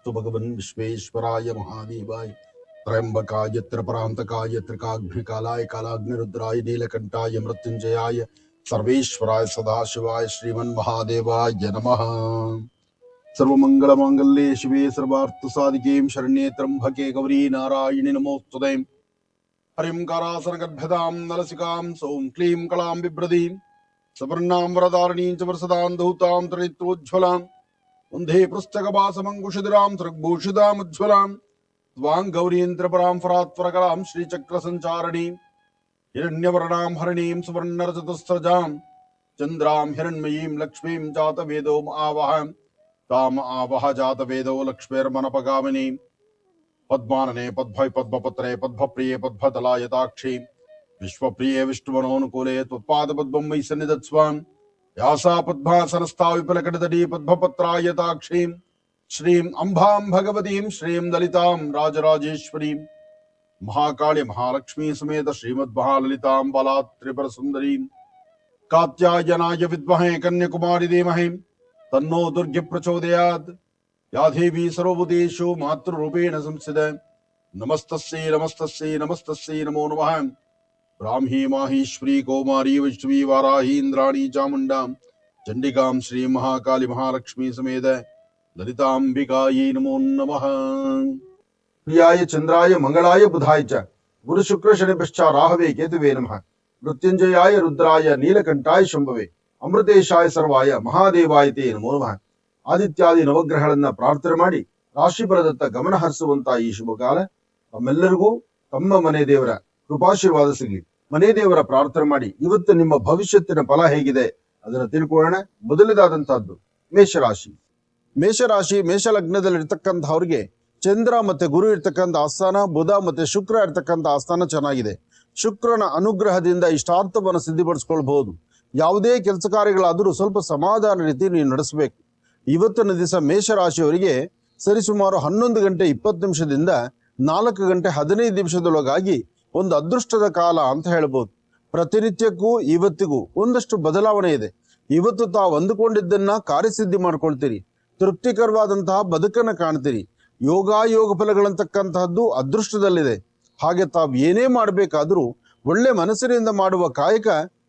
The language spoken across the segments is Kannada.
नमोस्तु भगवन् विश्वेश्वराय महादेवाय त्र्यंबकाय त्रिपुरान्तकाय त्रिकाग्निकालाय कालाग्निरुद्राय नीलकंठाय मृत्युंजयाय सर्वेश्वराय सदाशिवाय श्रीमन्महादेवाय नमः। सर्वमंगलमांगल्ये शिवे सर्वार्थसाधिके शरण्ये त्र्यंबके गौरी नारायणि नमोस्तुते। हरिं करासनगर्भदां नरसिकां सौं क्लीं कलां बिभ्रतीं सवर्णां वरदारणीं च वरसदां धौतां त्रिनेत्रोज्ज्वलां वन्दे पुस्तकवासमङ्कुशधरां सृग्भूषितामुज्ज्वलां त्वां गौरीं त्रिपुरां फरात्परकलां श्रीचक्रसञ्चारिणीं हिरण्यवर्णां हरिणीं सुवर्णरजतस्रजां चन्द्रां हिरण्मयीं लक्ष्मीं जातवेदो आवहं ताम आवह जातवेदो लक्ष्मीर्मनपगामिनीं पद्मानने पद्भय पद्मपत्रे पद्मप्रिये पद्मदलायताक्षी विश्वप्रिये विष्णुवनोनुकूले त्वत्पादपद्मं वै सन्निधत्स्वाम् यासा पद्मासनस्था विपुलकटतटी पद्मपत्रायताक्षीं श्रीं अम्बां भगवतीं श्रीं ललितां राजराजेश्वरीं महाकाली महालक्ष्मी समेत श्रीमद्महाललितां बालात् त्रिपुरसुन्दरीं कात्यायनाय विद्महे कन्याकुमारी धीमहि तन्नो दुर्गे प्रचोदयात्। या देवी सर्वभूतेषु मातृरूपेण संस्थिता नमस्तस्यै नमस्तस्यै नमस्तस्यै नमो नमः। ब्राह्मी माहेश्वरी कौमारी वैष्णवी वाराही इंद्राणी चामुंडां चंडिकां श्री महाकाली महालक्ष्मी समेत ललितांबिकायै नमो नमः। प्रियाय चंद्राय मंगलाय बुधाय च गुरु शुक्र शनिभ्यश्च राहवे केतुवे नमः। मृत्युंजयाय रुद्राय नीलकंठाय शंभवे अमृतेशाय सर्वाय महादेवाय ते नमो नमः। ಆದಿತ್ಯಾದಿ ನವಗ್ರಹಗಳನ್ನ ಪ್ರಾರ್ಥನೆ ಮಾಡಿ ರಾಶಿ ಫಲದತ್ತ ಗಮನ ಹರಿಸುವಂತ ಈ ಶುಭ ಕಾಲ ತಮ್ಮೆಲ್ಲರಿಗೂ ತಮ್ಮ ಮನೆ ದೇವರ ಕೃಪಾಶೀರ್ವಾದ ಸಿಗಲಿ. ಮನೆ ದೇವರ ಪ್ರಾರ್ಥನೆ ಮಾಡಿ ಇವತ್ತು ನಿಮ್ಮ ಭವಿಷ್ಯತ್ತಿನ ಫಲ ಹೇಗಿದೆ ಅದನ್ನ ತಿಳ್ಕೊಳ್ಳೋಣ. ಮೊದಲನೇದಾದಂತಹದ್ದು ಮೇಷರಾಶಿ. ಮೇಷ ಲಗ್ನದಲ್ಲಿ ಇರ್ತಕ್ಕಂಥವ್ರಿಗೆ ಚಂದ್ರ ಮತ್ತೆ ಗುರು ಇರ್ತಕ್ಕಂಥ ಆಸ್ಥಾನ, ಬುಧ ಮತ್ತೆ ಶುಕ್ರ ಇರ್ತಕ್ಕಂಥ ಆಸ್ಥಾನ ಚೆನ್ನಾಗಿದೆ. ಶುಕ್ರನ ಅನುಗ್ರಹದಿಂದ ಇಷ್ಟಾರ್ಥವನ್ನು ಸಿದ್ಧಿಪಡಿಸ್ಕೊಳ್ಬಹುದು. ಯಾವುದೇ ಕೆಲಸ ಕಾರ್ಯಗಳಾದರೂ ಸ್ವಲ್ಪ ಸಮಾಧಾನ ರೀತಿ ನೀವು ನಡೆಸಬೇಕು. ಇವತ್ತಿನ ದಿವಸ ಮೇಷರಾಶಿಯವರಿಗೆ ಸರಿಸುಮಾರು 11 ಗಂಟೆ 20 ನಿಮಿಷದಿಂದ 4 ಗಂಟೆ 15 ನಿಮಿಷದೊಳಗಾಗಿ ಒಂದು ಅದೃಷ್ಟದ ಕಾಲ ಅಂತ ಹೇಳ್ಬೋದು. ಪ್ರತಿನಿತ್ಯಕ್ಕೂ ಇವತ್ತಿಗೂ ಒಂದಷ್ಟು ಬದಲಾವಣೆ ಇದೆ. ಇವತ್ತು ತಾವು ಅಂದುಕೊಂಡಿದ್ದನ್ನ ಕಾರ್ಯಸಿದ್ಧಿ ಮಾಡ್ಕೊಳ್ತೀರಿ. ತೃಪ್ತಿಕರವಾದಂತಹ ಬದುಕನ್ನು ಕಾಣ್ತೀರಿ. ಯೋಗ ಫಲಗಳಂತಕ್ಕಂತಹದ್ದು ಅದೃಷ್ಟದಲ್ಲಿದೆ. ಹಾಗೆ ತಾವು ಏನೇ ಮಾಡಬೇಕಾದ್ರೂ ಒಳ್ಳೆ ಮನಸ್ಸಿನಿಂದ ಮಾಡುವ ಕಾಯಕ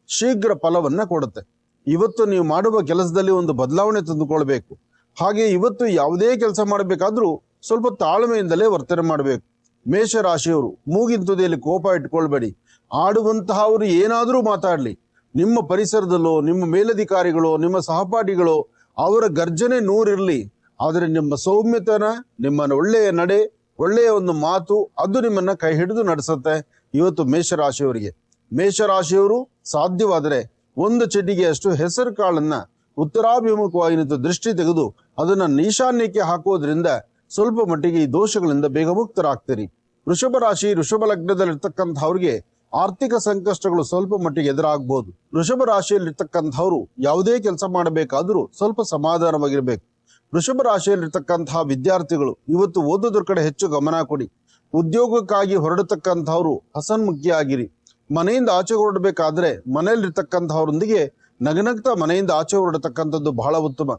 ಶೀಘ್ರ ಫಲವನ್ನ ಕೊಡುತ್ತೆ. ಇವತ್ತು ನೀವು ಮಾಡುವ ಕೆಲಸದಲ್ಲಿ ಒಂದು ಬದಲಾವಣೆ ತಂದುಕೊಳ್ಬೇಕು. ಹಾಗೆ ಇವತ್ತು ಯಾವುದೇ ಕೆಲಸ ಮಾಡಬೇಕಾದ್ರೂ ಸ್ವಲ್ಪ ತಾಳ್ಮೆಯಿಂದಲೇ ವರ್ತನೆ ಮಾಡಬೇಕು. ಮೇಷರಾಶಿಯವರು ಮೂಗಿನ ತುದಿಯಲ್ಲಿ ಕೋಪ ಇಟ್ಕೊಳ್ಬೇಡಿ. ಆಡುವಂತಹ ಅವರು ಏನಾದರೂ ಮಾತಾಡಲಿ, ನಿಮ್ಮ ಪರಿಸರದಲ್ಲೋ ನಿಮ್ಮ ಮೇಲಧಿಕಾರಿಗಳು ನಿಮ್ಮ ಸಹಪಾಠಿಗಳು ಅವರ ಗರ್ಜನೆ ನೂರಿರಲಿ, ಆದರೆ ನಿಮ್ಮ ಸೌಮ್ಯತನ, ನಿಮ್ಮ ಒಳ್ಳೆಯ ನಡೆ, ಒಳ್ಳೆಯ ಒಂದು ಮಾತು ಅದು ನಿಮ್ಮನ್ನ ಕೈ ಹಿಡಿದು ನಡೆಸುತ್ತೆ. ಇವತ್ತು ಮೇಷರಾಶಿಯವರು ಸಾಧ್ಯವಾದರೆ ಒಂದು ಚಟಿಗೆಯಷ್ಟು ಹೆಸರು ಕಾಳನ್ನ ಉತ್ತರಾಭಿಮುಖವಾಗಿ ನಿಂತು ದೃಷ್ಟಿ ತೆಗೆದು ಅದನ್ನ ಈಶಾನ್ಯಕ್ಕೆ ಹಾಕೋದ್ರಿಂದ ಸ್ವಲ್ಪ ಮಟ್ಟಿಗೆ ಈ ದೋಷಗಳಿಂದ ಬೇಗ ಮುಕ್ತರಾಗ್ತೀರಿ. ವೃಷಭ ಲಗ್ನದಲ್ಲಿರ್ತಕ್ಕಂಥವ್ರಿಗೆ ಆರ್ಥಿಕ ಸಂಕಷ್ಟಗಳು ಸ್ವಲ್ಪ ಮಟ್ಟಿಗೆ ಎದುರಾಗಬಹುದು. ವೃಷಭ ರಾಶಿಯಲ್ಲಿರ್ತಕ್ಕಂಥವ್ರು ಯಾವುದೇ ಕೆಲಸ ಮಾಡಬೇಕಾದ್ರೂ ಸ್ವಲ್ಪ ಸಮಾಧಾನವಾಗಿರ್ಬೇಕು. ವೃಷಭ ರಾಶಿಯಲ್ಲಿರ್ತಕ್ಕಂತಹ ವಿದ್ಯಾರ್ಥಿಗಳು ಇವತ್ತು ಓದೋದ್ರ ಕಡೆ ಹೆಚ್ಚು ಗಮನ ಕೊಡಿ. ಉದ್ಯೋಗಕ್ಕಾಗಿ ಹೊರಡತಕ್ಕಂಥವ್ರು ಹಸನ್ಮುಖಿಯಾಗಿರಿ. ಮನೆಯಿಂದ ಆಚೆ ಹೊರಡಬೇಕಾದ್ರೆ ಮನೆಯಲ್ಲಿರ್ತಕ್ಕಂಥವ್ರೊಂದಿಗೆ ನಗನಗ್ತಾ ಮನೆಯಿಂದ ಆಚೆ ಹೊರಡತಕ್ಕಂಥದ್ದು ಬಹಳ ಉತ್ತಮ.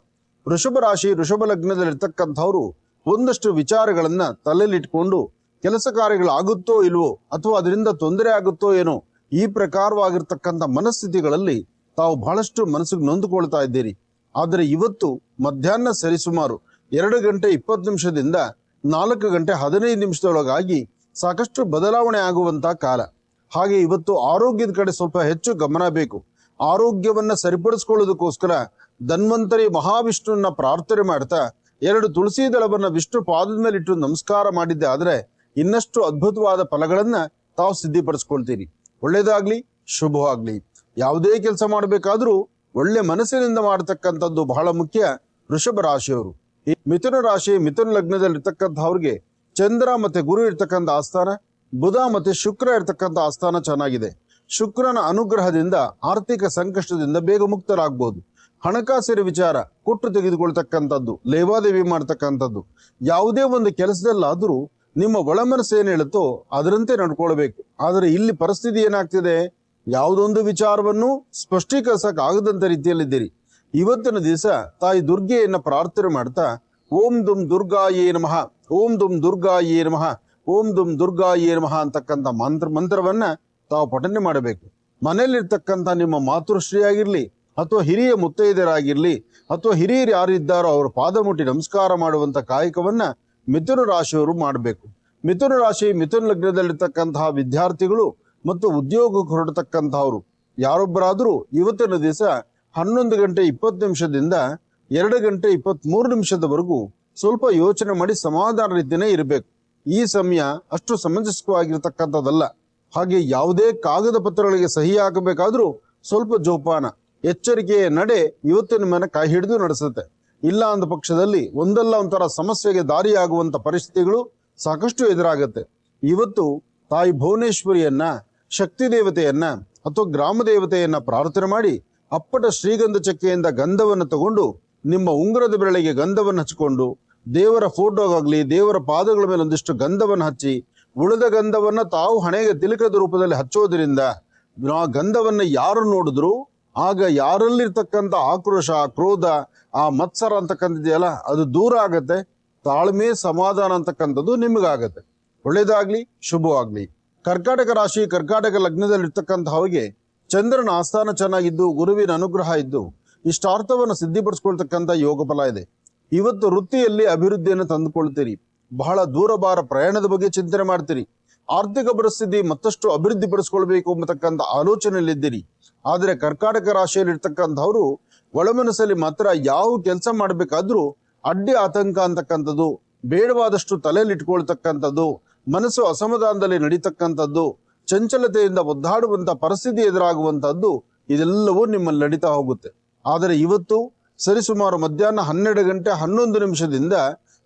ವೃಷಭ ಲಗ್ನದಲ್ಲಿರ್ತಕ್ಕಂಥವ್ರು ಒಂದಷ್ಟು ವಿಚಾರಗಳನ್ನ ತಲೆಯಲ್ಲಿಟ್ಕೊಂಡು ಕೆಲಸ ಕಾರ್ಯಗಳಾಗುತ್ತೋ ಇಲ್ವೋ ಅಥವಾ ಅದರಿಂದ ತೊಂದರೆ ಆಗುತ್ತೋ ಏನೋ ಈ ಪ್ರಕಾರವಾಗಿರ್ತಕ್ಕಂಥ ಮನಸ್ಥಿತಿಗಳಲ್ಲಿ ತಾವು ಬಹಳಷ್ಟು ಮನಸ್ಸಿಗೆ ನೊಂದುಕೊಳ್ತಾ ಇದ್ದೀರಿ. ಆದರೆ ಇವತ್ತು ಮಧ್ಯಾಹ್ನ ಸರಿಸುಮಾರು 2 ಗಂಟೆ 20 ನಿಮಿಷದಿಂದ 4 ಗಂಟೆ 15 ನಿಮಿಷದೊಳಗಾಗಿ ಸಾಕಷ್ಟು ಬದಲಾವಣೆ ಆಗುವಂತ ಕಾಲ. ಹಾಗೆ ಇವತ್ತು ಆರೋಗ್ಯದ ಕಡೆ ಸ್ವಲ್ಪ ಹೆಚ್ಚು ಗಮನ ಬೇಕು. ಆರೋಗ್ಯವನ್ನ ಸರಿಪಡಿಸ್ಕೊಳ್ಳೋದಕ್ಕೋಸ್ಕರ ಧನ್ವಂತರಿ ಮಹಾವಿಷ್ಣುವನ್ನ ಪ್ರಾರ್ಥನೆ ಮಾಡ್ತಾ 2 ತುಳಸಿ ದಳವನ್ನ ವಿಷ್ಣು ಪಾದದ ಮೇಲೆ ಇಟ್ಟು ನಮಸ್ಕಾರ ಮಾಡಿದ್ದೆ ಆದ್ರೆ ಇನ್ನಷ್ಟು ಅದ್ಭುತವಾದ ಫಲಗಳನ್ನ ತಾವು ಸಿದ್ಧಿಪಡಿಸ್ಕೊಳ್ತೀರಿ. ಒಳ್ಳೇದಾಗ್ಲಿ, ಶುಭವಾಗ್ಲಿ. ಯಾವುದೇ ಕೆಲಸ ಮಾಡಬೇಕಾದ್ರೂ ಒಳ್ಳೆ ಮನಸ್ಸಿನಿಂದ ಮಾಡತಕ್ಕಂಥದ್ದು ಬಹಳ ಮುಖ್ಯ. ವೃಷಭ ರಾಶಿಯವರು. ಮಿಥುನ ಲಗ್ನದಲ್ಲಿರ್ತಕ್ಕಂಥವ್ರಿಗೆ ಚಂದ್ರ ಮತ್ತೆ ಗುರು ಇರ್ತಕ್ಕಂಥ ಆಸ್ಥಾನ, ಬುಧ ಮತ್ತೆ ಶುಕ್ರ ಇರ್ತಕ್ಕಂಥ ಆಸ್ಥಾನ ಚೆನ್ನಾಗಿದೆ. ಶುಕ್ರನ ಅನುಗ್ರಹದಿಂದ ಆರ್ಥಿಕ ಸಂಕಷ್ಟದಿಂದ ಬೇಗ ಮುಕ್ತರಾಗಬಹುದು. ಹಣಕಾಸಿನ ವಿಚಾರ ಕೊಟ್ಟು ತೆಗೆದುಕೊಳ್ತಕ್ಕಂಥದ್ದು, ಲೇವಾದೇವಿ ಮಾಡ್ತಕ್ಕಂಥದ್ದು, ಯಾವುದೇ ಒಂದು ಕೆಲಸದಲ್ಲಾದರೂ ನಿಮ್ಮ ಒಳಮನಸ್ಸು ಏನ್ ಹೇಳುತ್ತೋ ಅದರಂತೆ ನಡ್ಕೊಳ್ಬೇಕು. ಆದರೆ ಇಲ್ಲಿ ಪರಿಸ್ಥಿತಿ ಏನಾಗ್ತಿದೆ, ಯಾವುದೊಂದು ವಿಚಾರವನ್ನು ಸ್ಪಷ್ಟೀಕರಿಸಕ್ ಆಗದಂತ ರೀತಿಯಲ್ಲಿದ್ದೀರಿ. ಇವತ್ತಿನ ದಿವಸ ತಾಯಿ ದುರ್ಗೆಯನ್ನ ಪ್ರಾರ್ಥನೆ ಮಾಡ್ತಾ ಓಂ ದುಂ ದುರ್ಗಾಯೇ ನಮಃ, ಓಂ ದುಂ ದುರ್ಗಾಯೇ ನಮಃ, ಓಂ ದುಂ ದುರ್ಗಾಯೇ ನಮಃ ಅಂತಕ್ಕಂಥ ಮಂತ್ರವನ್ನ ತಾವು ಪಠನೆ ಮಾಡಬೇಕು. ಮನೆಯಲ್ಲಿರ್ತಕ್ಕಂಥ ನಿಮ್ಮ ಮಾತೃಶ್ರೀ ಆಗಿರ್ಲಿ ಅಥವಾ ಹಿರಿಯ ಮುತ್ತೈದೆಯರಾಗಿರ್ಲಿ ಅಥವಾ ಹಿರಿಯರು ಯಾರಿದ್ದಾರೋ ಅವರ ಪಾದ ಮುಟ್ಟಿ ನಮಸ್ಕಾರ ಮಾಡುವಂತ ಕಾಯಕವನ್ನ ಮಿಥುನ ರಾಶಿಯವರು ಮಾಡಬೇಕು. ಮಿಥುನ ರಾಶಿ ಮಿಥುನ ಲಗ್ನದಲ್ಲಿರ್ತಕ್ಕಂತಹ ವಿದ್ಯಾರ್ಥಿಗಳು ಮತ್ತು ಉದ್ಯೋಗಕ್ಕೆ ಹೊರಡತಕ್ಕಂತಹವರು ಯಾರೊಬ್ಬರಾದರೂ ಇವತ್ತಿನ ದಿವಸ 11 ಗಂಟೆ 20 ನಿಮಿಷದಿಂದ 2 ಗಂಟೆ 23 ನಿಮಿಷದವರೆಗೂ ಸ್ವಲ್ಪ ಯೋಚನೆ ಮಾಡಿ ಸಮಾಧಾನ ರೀತಿಯೇ ಇರಬೇಕು. ಈ ಸಮಯ ಅಷ್ಟು ಸಮಂಜಸವಾಗಿರ್ತಕ್ಕಂಥದ್ದಲ್ಲ. ಹಾಗೆ ಯಾವುದೇ ಕಾಗದ ಪತ್ರಗಳಿಗೆ ಸಹಿ ಹಾಕಬೇಕಾದ್ರೂ ಸ್ವಲ್ಪ ಜೋಪಾನ ಎಚ್ಚರಿಕೆಯ ನಡೆ ಇವತ್ತು ನಿಮ್ಮನ್ನ ಕೈ ಹಿಡಿದು ನಡೆಸುತ್ತೆ. ಇಲ್ಲ ಅಂದ ಪಕ್ಷದಲ್ಲಿ ಒಂದಲ್ಲ ಒಂಥರ ಸಮಸ್ಯೆಗೆ ದಾರಿಯಾಗುವಂತ ಪರಿಸ್ಥಿತಿಗಳು ಸಾಕಷ್ಟು ಎದುರಾಗತ್ತೆ. ಇವತ್ತು ತಾಯಿ ಭುವನೇಶ್ವರಿಯನ್ನ, ಶಕ್ತಿ ದೇವತೆಯನ್ನ ಅಥವಾ ಗ್ರಾಮ ದೇವತೆಯನ್ನ ಪ್ರಾರ್ಥನೆ ಮಾಡಿ ಅಪ್ಪಟ ಶ್ರೀಗಂಧ ಚಕ್ಕೆಯಿಂದ ಗಂಧವನ್ನು ತಗೊಂಡು ನಿಮ್ಮ ಉಂಗುರದ ಬೆರಳಿಗೆ ಗಂಧವನ್ನು ಹಚ್ಚಿಕೊಂಡು ದೇವರ ಫೋಟೋಗಾಗ್ಲಿ ದೇವರ ಪಾದಗಳ ಮೇಲೆ ಒಂದಿಷ್ಟು ಗಂಧವನ್ನು ಹಚ್ಚಿ ಉಳಿದ ಗಂಧವನ್ನ ತಾವು ಹಣೆಗೆ ತಿಲಕದ ರೂಪದಲ್ಲಿ ಹಚ್ಚೋದ್ರಿಂದ ಆ ಗಂಧವನ್ನ ಯಾರು ನೋಡಿದ್ರು ಆಗ ಯಾರಲ್ಲಿರ್ತಕ್ಕಂಥ ಆಕ್ರೋಶ, ಕ್ರೋಧ, ಆ ಮತ್ಸರ ಅಂತಕ್ಕಂಥದ್ದೆಯಲ್ಲ ಅದು ದೂರ ಆಗತ್ತೆ. ತಾಳ್ಮೆ, ಸಮಾಧಾನ ಅಂತಕ್ಕಂಥದ್ದು ನಿಮಗಾಗತ್ತೆ. ಒಳ್ಳೇದಾಗ್ಲಿ, ಶುಭವಾಗ್ಲಿ. ಕರ್ಕಾಟಕ ರಾಶಿ ಕರ್ಕಾಟಕ ಲಗ್ನದಲ್ಲಿರ್ತಕ್ಕಂಥವ್ರಿಗೆ ಚಂದ್ರನ ಆಸ್ಥಾನ ಚೆನ್ನಾಗಿದ್ದು ಗುರುವಿನ ಅನುಗ್ರಹ ಇದ್ದು ಇಷ್ಟಾರ್ಥವನ್ನು ಸಿದ್ಧಿಪಡಿಸ್ಕೊಳ್ತಕ್ಕಂಥ ಯೋಗ ಫಲ ಇದೆ. ಇವತ್ತು ವೃತ್ತಿಯಲ್ಲಿ ಅಭಿವೃದ್ಧಿಯನ್ನು ತಂದುಕೊಳ್ತೀರಿ. ಬಹಳ ದೂರಭಾರ ಪ್ರಯಾಣದ ಬಗ್ಗೆ ಚಿಂತನೆ ಮಾಡ್ತೀರಿ. ಆರ್ಥಿಕ ಪರಿಸ್ಥಿತಿ ಮತ್ತಷ್ಟು ಅಭಿವೃದ್ಧಿ ಪಡಿಸ್ಕೊಳ್ಬೇಕು ಎಂಬತಕ್ಕಂಥ ಆಲೋಚನೆಯಲ್ಲಿದ್ದೀರಿ. ಆದರೆ ಕರ್ಕಾಟಕ ರಾಶಿಯಲ್ಲಿ ಇರ್ತಕ್ಕಂಥವ್ರು ಒಳಮನಸ್ಸಲ್ಲಿ ಮಾತ್ರ ಯಾವ ಕೆಲಸ ಮಾಡಬೇಕಾದ್ರೂ ಅಡ್ಡಿ ಆತಂಕ ಅಂತಕ್ಕಂಥದ್ದು, ಬೇಡವಾದಷ್ಟು ತಲೆಯಲ್ಲಿ ಇಟ್ಕೊಳ್ತಕ್ಕಂಥದ್ದು, ಮನಸ್ಸು ಅಸಮಾಧಾನದಲ್ಲಿ ನಡೀತಕ್ಕಂಥದ್ದು, ಚಂಚಲತೆಯಿಂದ ಒದ್ದಾಡುವಂತ ಪರಿಸ್ಥಿತಿ ಎದುರಾಗುವಂತಹದ್ದು ಇದೆಲ್ಲವೂ ನಿಮ್ಮಲ್ಲಿ ನಡೀತಾ ಹೋಗುತ್ತೆ. ಆದರೆ ಇವತ್ತು ಸರಿಸುಮಾರು ಮಧ್ಯಾಹ್ನ 12 ಗಂಟೆ 11 ನಿಮಿಷದಿಂದ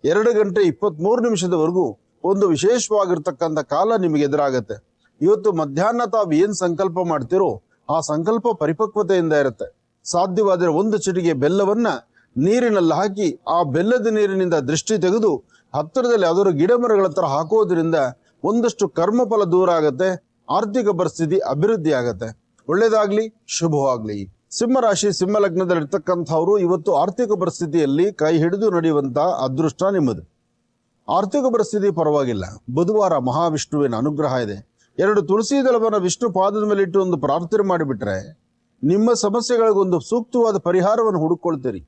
2 ಗಂಟೆ 23 ನಿಮಿಷದವರೆಗೂ ಒಂದು ವಿಶೇಷವಾಗಿರ್ತಕ್ಕಂಥ ಕಾಲ ನಿಮಗೆ ಎದುರಾಗತ್ತೆ. ಇವತ್ತು ಮಧ್ಯಾಹ್ನ ತಾವು ಏನ್ ಸಂಕಲ್ಪ ಮಾಡ್ತಿರೋ ಆ ಸಂಕಲ್ಪ ಪರಿಪಕ್ವತೆಯಿಂದ ಇರುತ್ತೆ. ಸಾಧ್ಯವಾದರೆ ಒಂದು ಚಿಟಿಕೆ ಬೆಲ್ಲವನ್ನ ನೀರಿನಲ್ಲಿ ಹಾಕಿ ಆ ಬೆಲ್ಲದ ನೀರಿನಿಂದ ದೃಷ್ಟಿ ತೆಗೆದು ಹತ್ತಿರದಲ್ಲಿ ಯಾವ್ದಾದ್ರು ಗಿಡ ಮರಗಳ ಹತ್ರ ಹಾಕೋದ್ರಿಂದ ಒಂದಷ್ಟು ಕರ್ಮಫಲ ದೂರ ಆಗತ್ತೆ, ಆರ್ಥಿಕ ಪರಿಸ್ಥಿತಿ ಅಭಿವೃದ್ಧಿ ಆಗತ್ತೆ. ಒಳ್ಳೇದಾಗ್ಲಿ, ಶುಭವಾಗ್ಲಿ. ಸಿಂಹ ರಾಶಿ ಸಿಂಹ ಲಗ್ನದಲ್ಲಿರ್ತಕ್ಕಂಥವ್ರು ಇವತ್ತು ಆರ್ಥಿಕ ಪರಿಸ್ಥಿತಿಯಲ್ಲಿ ಕೈ ಹಿಡಿದು ನಡೆಯುವಂತ ಅದೃಷ್ಟ ನಿಮ್ಮದು. ಆರ್ಥಿಕ ಪರಿಸ್ಥಿತಿ ಪರವಾಗಿಲ್ಲ. ಬುಧವಾರ ಮಹಾವಿಷ್ಣುವಿನ ಅನುಗ್ರಹ ಇದೆ. 2 ತುಳಸಿ ದಳವನ್ನು ವಿಷ್ಣು ಪಾದದ ಮೇಲೆ ಇಟ್ಟು ಒಂದು ಪ್ರಾರ್ಥನೆ ಮಾಡಿಬಿಟ್ರೆ ನಿಮ್ಮ ಸಮಸ್ಯೆಗಳಿಗೊಂದು ಸೂಕ್ತವಾದ ಪರಿಹಾರವನ್ನು ಹುಡುಕೊಳ್ತೀರಿ.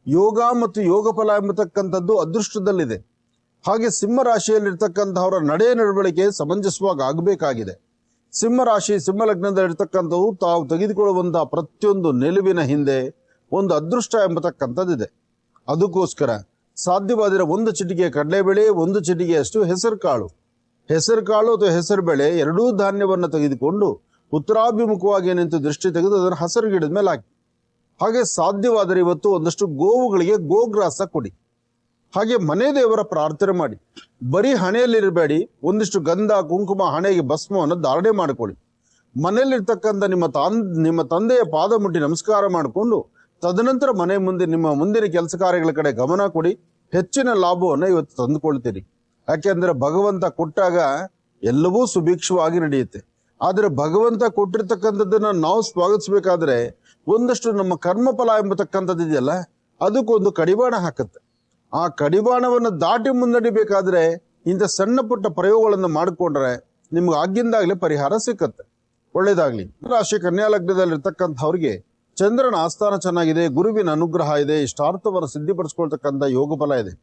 ಯೋಗ ಮತ್ತು ಯೋಗ ಫಲ ಎಂಬತಕ್ಕಂಥದ್ದು ಅದೃಷ್ಟದಲ್ಲಿದೆ. ಹಾಗೆ ಸಿಂಹ ರಾಶಿಯಲ್ಲಿರ್ತಕ್ಕಂಥವರ ನಡೆ ನಡವಳಿಕೆ ಸಮಂಜಸವಾಗಿ ಆಗಬೇಕಾಗಿದೆ. ಸಿಂಹ ರಾಶಿ ಸಿಂಹ ಲಗ್ನದಲ್ಲಿರ್ತಕ್ಕಂಥವು ತಾವು ತೆಗೆದುಕೊಳ್ಳುವಂತಹ ಪ್ರತಿಯೊಂದು ನಿಲುವಿನ ಹಿಂದೆ ಒಂದು ಅದೃಷ್ಟ ಎಂಬತಕ್ಕಂಥದ್ದಿದೆ. ಅದಕ್ಕೋಸ್ಕರ ಸಾಧ್ಯವಾದರೆ ಒಂದು ಚಿಟಿಕೆ ಕಡಲೆಬೇಳೆ, ಒಂದು ಚಿಟಿಕೆಯಷ್ಟು ಹೆಸರು ಕಾಳು ಅಥವಾ ಹೆಸರು ಬೇಳೆ ಎರಡೂ ಧಾನ್ಯವನ್ನು ತೆಗೆದುಕೊಂಡು ಉತ್ತರಾಭಿಮುಖವಾಗಿ ನಿಂತು ದೃಷ್ಟಿ ತೆಗೆದು ಅದನ್ನು ಹಸಿರು ಗಿಡದ ಮೇಲೆ ಹಾಕಿ. ಹಾಗೆ ಸಾಧ್ಯವಾದರೆ ಇವತ್ತು ಒಂದಷ್ಟು ಗೋವುಗಳಿಗೆ ಗೋಗ್ರಾಸ ಕೊಡಿ. ಹಾಗೆ ಮನೆ ದೇವರ ಪ್ರಾರ್ಥನೆ ಮಾಡಿ. ಬರೀ ಹಣೆಯಲ್ಲಿರಬೇಡಿ, ಒಂದಿಷ್ಟು ಗಂಧ ಕುಂಕುಮ ಹಣೆಗೆ ಭಸ್ಮವನ್ನು ಧಾರಣೆ ಮಾಡಿಕೊಳ್ಳಿ. ಮನೆಯಲ್ಲಿರ್ತಕ್ಕಂಥ ನಿಮ್ಮ ತಂದೆಯ ಪಾದ ಮುಟ್ಟಿ ನಮಸ್ಕಾರ ಮಾಡಿಕೊಂಡು ತದನಂತರ ಮನೆ ಮುಂದೆ ನಿಮ್ಮ ಮುಂದಿನ ಕೆಲಸ ಕಾರ್ಯಗಳ ಕಡೆ ಗಮನ ಕೊಡಿ. ಹೆಚ್ಚಿನ ಲಾಭವನ್ನು ಇವತ್ತು ತಂದುಕೊಳ್ತೀರಿ. ಯಾಕೆಂದ್ರೆ ಭಗವಂತ ಕೊಟ್ಟಾಗ ಎಲ್ಲವೂ ಸುಭಿಕ್ಷವಾಗಿ ನಡೆಯುತ್ತೆ. ಆದರೆ ಭಗವಂತ ಕೊಟ್ಟಿರ್ತಕ್ಕಂಥದ್ದನ್ನ ನಾವು ಸ್ವಾಗತಿಸಬೇಕಾದ್ರೆ ಒಂದಷ್ಟು ನಮ್ಮ ಕರ್ಮಫಲ ಎಂಬತಕ್ಕಂಥದ್ದು ಇದೆಯಲ್ಲ ಅದಕ್ಕೊಂದು ಕಡಿವಾಣ ಹಾಕುತ್ತೆ. ಆ ಕಡಿವಾಣವನ್ನು ದಾಟಿ ಮುನ್ನಡಿಬೇಕಾದ್ರೆ ಇಂಥ ಸಣ್ಣ ಪುಟ್ಟ ಪ್ರಯೋಗಗಳನ್ನು ಮಾಡಿಕೊಂಡ್ರೆ ನಿಮ್ಗೆ ಆಗಿಂದಾಗಲೇ ಪರಿಹಾರ ಸಿಕ್ಕತ್ತೆ. ಒಳ್ಳೇದಾಗ್ಲಿ. ರಾಶಿ ಕನ್ಯಾ ಲಗ್ನದಲ್ಲಿರ್ತಕ್ಕಂಥವ್ರಿಗೆ ಚಂದ್ರನ ಆಸ್ಥಾನ ಚೆನ್ನಾಗಿದೆ, ಗುರುವಿನ ಅನುಗ್ರಹ ಇದೆ, ಇಷ್ಟಾರ್ಥವನ್ನು ಸಿದ್ಧಿಪಡಿಸ್ಕೊಳ್ತಕ್ಕಂಥ ಯೋಗ ಫಲ ಇದೆ.